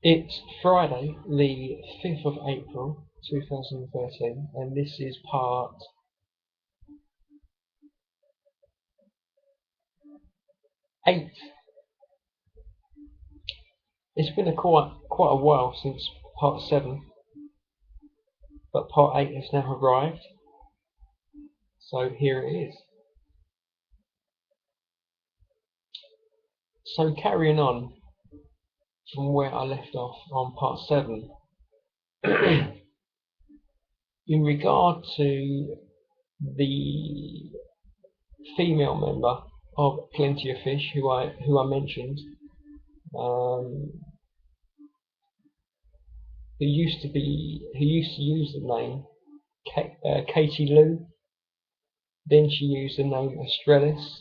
It's Friday, the 5th of April 2013, and this is part 8. It's been quite a while since part 7, but part 8 has now arrived, so here it is. So carrying on from where I left off on part 7, in regard to the female member of Plentyoffish who I mentioned, who used to use the name Katie Lou, then she used the name Australis,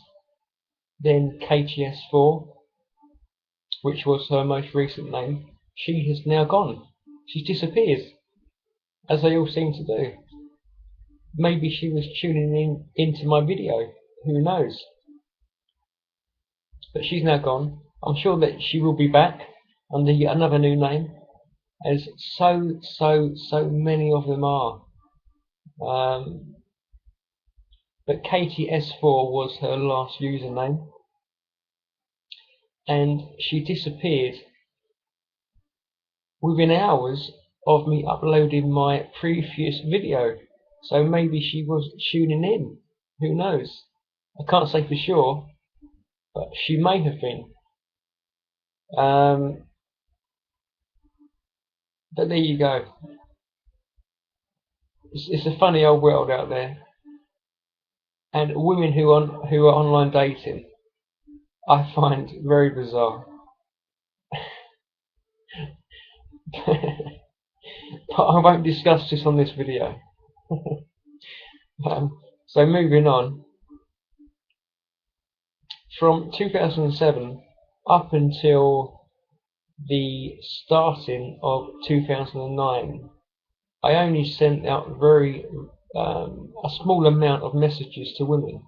then Cazj12, which was her most recent name. She has now gone. She's disappeared, as they all seem to do. Maybe she was tuning into my video, who knows? But she's now gone. I'm sure that she will be back under another new name, as so many of them are. But Katie S4 was her last username, and she disappeared within hours of me uploading my previous video. So maybe she was tuning in, who knows? I can't say for sure, but she may have been. But there you go. It's a funny old world out there, and women who are online dating, I find very bizarre. But I won't discuss this on this video. So moving on, from 2007 up until the starting of 2009, I only sent out a small amount of messages to women,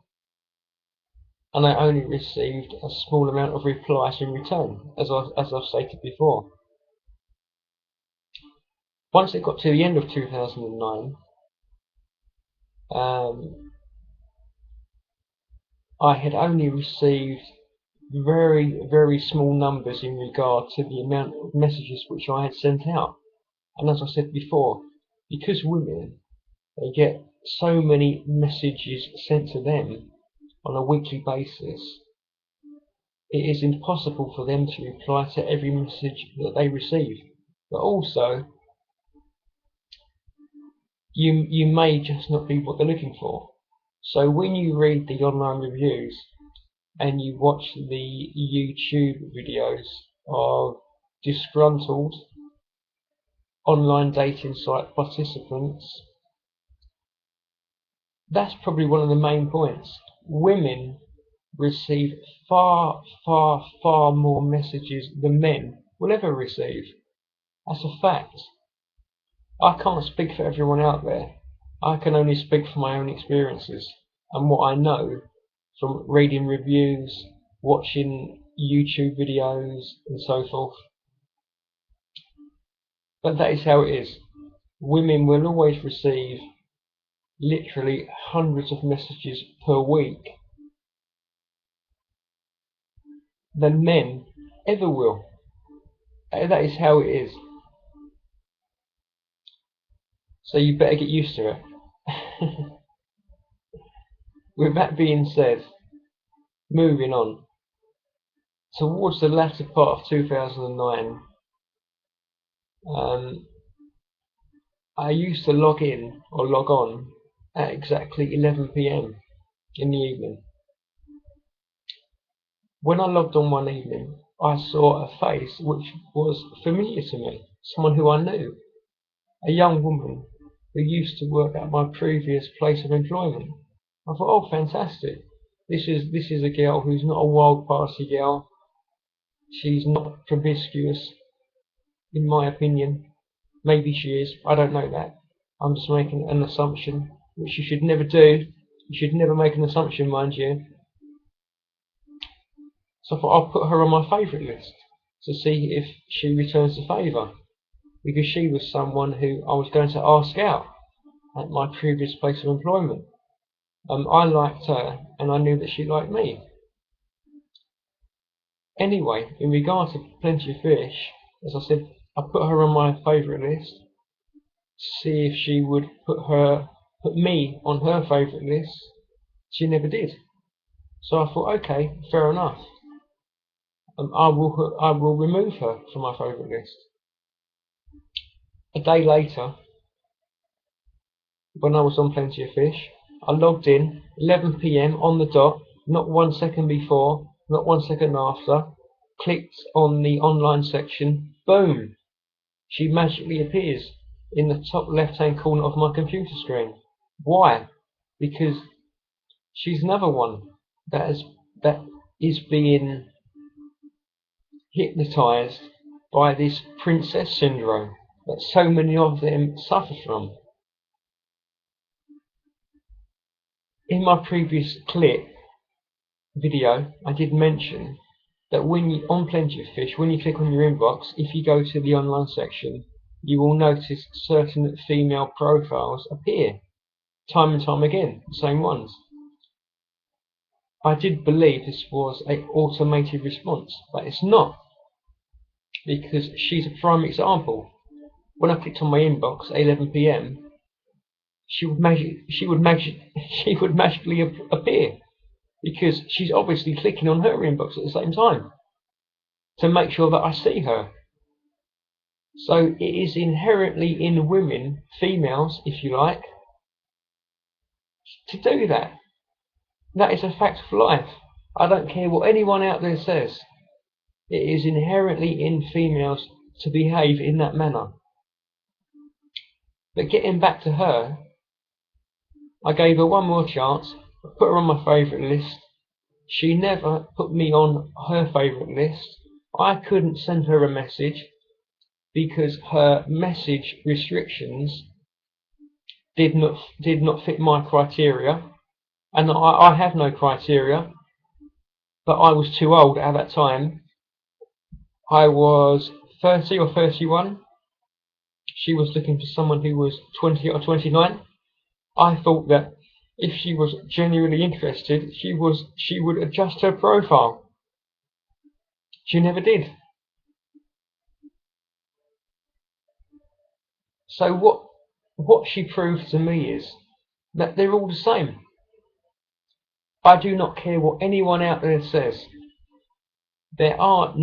and I only received a small amount of replies in return, as I've stated before. Once it got to the end of 2009, I had only received very small numbers in regard to the amount of messages which I had sent out. And as I said before, because women, they get so many messages sent to them on a weekly basis, it is impossible for them to reply to every message that they receive. But also, you may just not be what they're looking for. So when you read the online reviews and you watch the YouTube videos of disgruntled online dating site participants, that's probably one of the main points. Women receive far more messages than men will ever receive. That's a fact. I can't speak for everyone out there. I can only speak from my own experiences and what I know from reading reviews, watching YouTube videos and so forth. But that is how it is. Women will always receive literally hundreds of messages per week than men ever will. That is how it is. So you better get used to it. With that being said, moving on. Towards the latter part of 2009, I used to log on at exactly 11 PM in the evening. When I logged on one evening, I saw a face which was familiar to me, someone who I knew, a young woman who used to work at my previous place of employment. I thought, oh, fantastic! This is a girl who's not a wild party girl. She's not promiscuous, in my opinion. Maybe she is. I don't know that. I'm just making an assumption, which you should never do. You should never make an assumption, mind you. So I thought I'll put her on my favourite list. to see if she returns the favour, because she was someone who I was going to ask out at my previous place of employment. I liked her, and I knew that she liked me. Anyway, in regard to Plenty of Fish, as I said, I put her on my favourite list to see if she would put me on her favourite list. She never did. So I thought, okay, fair enough. I will remove her from my favourite list. A day later, when I was on Plenty of Fish, I logged in 11 PM on the dot, not 1 second before, not 1 second after, clicked on the online section, boom, she magically appears in the top left hand corner of my computer screen. Why? Because she's another one that is being hypnotized by this princess syndrome that so many of them suffer from. In my previous video, I did mention that when you on Plenty of Fish, when you click on your inbox, if you go to the online section, you will notice certain female profiles appear time and time again, the same ones. I did believe this was an automated response, but it's not, because she's a prime example. When I clicked on my inbox at 11 PM, she would magically appear, because she's obviously clicking on her inbox at the same time to make sure that I see her. So it is inherently in women, females if you like, to do that. That is a fact of life. I don't care what anyone out there says. It is inherently in females to behave in that manner. But getting back to her, I gave her one more chance, I put her on my favourite list. She never put me on her favourite list. I couldn't send her a message because her message restrictions did not fit my criteria, and I have no criteria, but I was too old at that time. I was 30 or 31. She was looking for someone who was 20 or 29. I thought that if she was genuinely interested, she would adjust her profile. She never did. So what she proved to me is that they're all the same. I do not care what anyone out there says. There are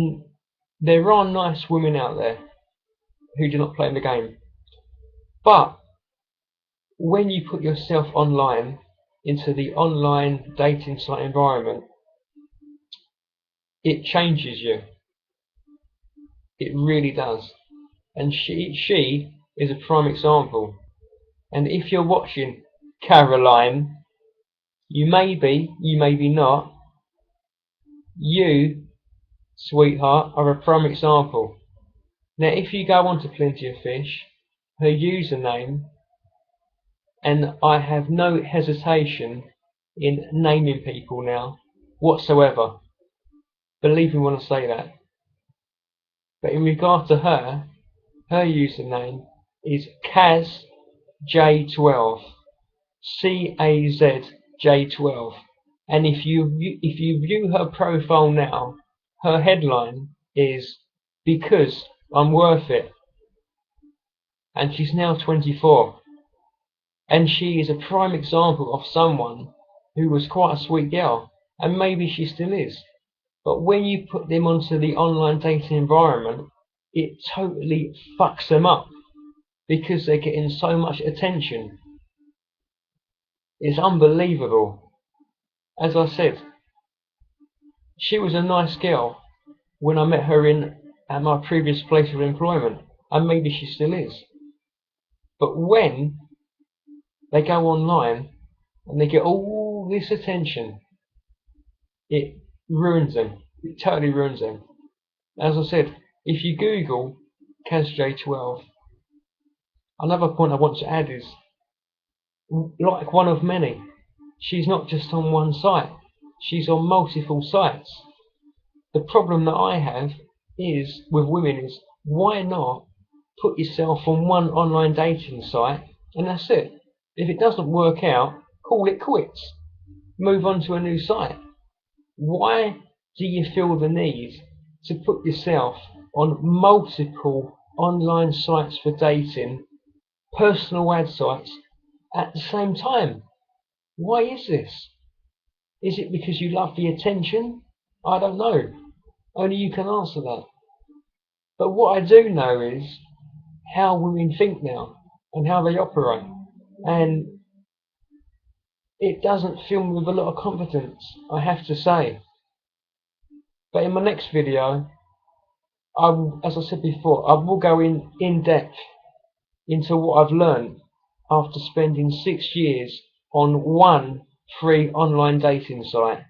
nice women out there who do not play the game. But when you put yourself online, into the online dating site environment, it changes you. It really does. And she is a prime example. And if you're watching, Caroline, you may be not, you, sweetheart, are a prime example. Now if you go on to Plenty of Fish, her username, and I have no hesitation in naming people now whatsoever, believe me when I say that. But in regard to her username is Cazj12, CAZJ12, and if you view her profile now, her headline is "Because I'm Worth It," and she's now 24, and she is a prime example of someone who was quite a sweet girl, and maybe she still is. But when you put them onto the online dating environment, it totally fucks them up, because they're getting so much attention. It's unbelievable. As I said, she was a nice girl when I met her at my previous place of employment, and maybe she still is. But when they go online and they get all this attention, it ruins them. It totally ruins them. As I said, if you Google Cazj12, another point I want to add is, like one of many, she's not just on one site, she's on multiple sites. The problem that I have is with women is, why not put yourself on one online dating site and that's it. If it doesn't work out, call it quits. Move on to a new site. Why do you feel the need to put yourself on multiple online sites for dating, personal ad sites, at the same time? Why is this? Is it because you love the attention? I don't know. Only you can answer that. But what I do know is how women think now and how they operate. And it doesn't fill me with a lot of confidence, I have to say. But in my next video, as I said before, I will go in depth into what I've learned after spending 6 years on one free online dating site.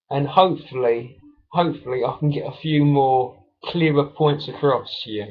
And hopefully I can get a few more clearer points across to you.